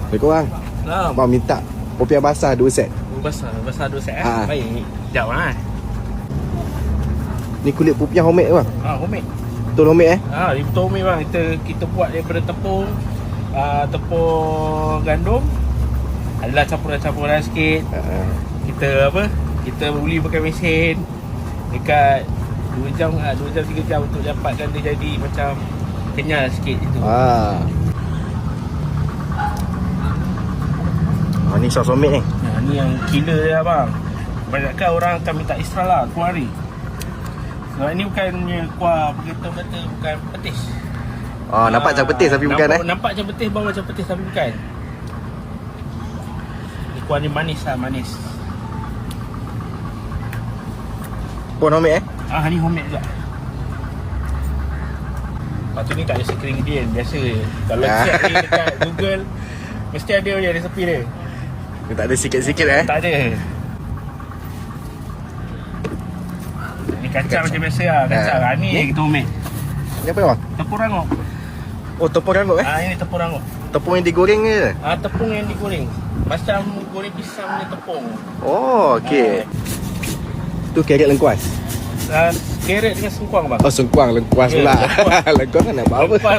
Lebih kurang. Abang minta popiah basah 2 set. Basah 2 set Ha. Baik, sekejap lah Ni kulit popiah homemade bang. homemade. Betul homemade Dia betul homemade bang. Kita buat daripada tepung gandum. Adalah campuran-campuran sikit. Kita uli pakai mesin dekat 2 jam 3 jam untuk dapatkan dia jadi macam kenyal sikit itu. Ni sos homemade ni. Ni yang killer dia bang. Banyakkan orang akan minta extra lah kuah ni. Sebab ni bukannya kuah berkata-kata bukan petis. Nampak macam petis tapi bukan Nampak macam petis bang, macam petis tapi bukan. Ni kuah ni manis lah, manis. Pun homemade Ni homemade juga. Lepas tu ni tak ada secret ingredient biasa je. Kalau check ni dekat Google mesti ada je resepi dia. Dia tak ada sikit-sikit Tak ada. Ni kacang macam biasa lah, kacang. Ni kita homemade. Ni apa bang? Tepung rangup. Tepung rangup Ini tepung rangup. Tepung yang digoreng ke? Tepung yang digoreng. Macam goreng pisang punya tepung. Okey. Tu carrot lengkuas. Carrot dengan sengkuang bang. Sengkuang lengkuas pula. Lengkuas kan nak apa?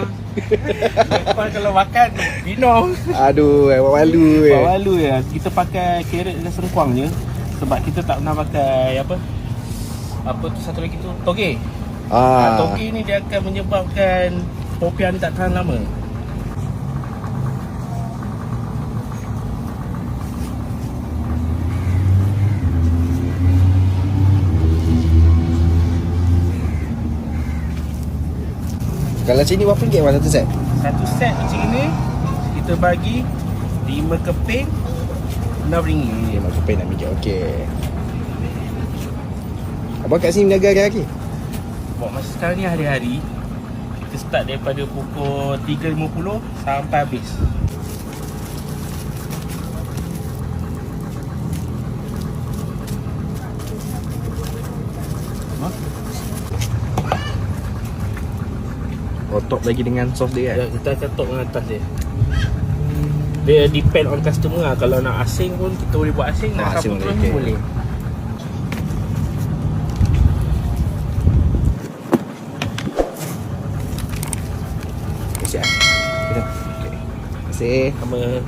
Lengkuas kalau makan binong. Aduh, buat malu Buat malu ya. Kita pakai carrot dengan sengkuang je. Sebab kita tak pernah pakai apa tu satu lagi tu, toge. Toge ni dia akan menyebabkan popiah ni tak tahan lama. Kalau sini berapa ringgit bang satu set? Satu set macam ni kita bagi 5 keping RM6. 5 keping RM6. Okey. Abang kat sini berniaga hari-hari? Buat masa sekarang ni hari-hari. Kita start daripada pukul 3.50 sampai habis. Top lagi dengan sos dia kan? Kita akan top dengan atas dia. Dia depend on customer lah. Kalau nak asing pun kita boleh buat asing. Nak asing sapu terus pun boleh. Siap. Okay. Terima kasih. Sama.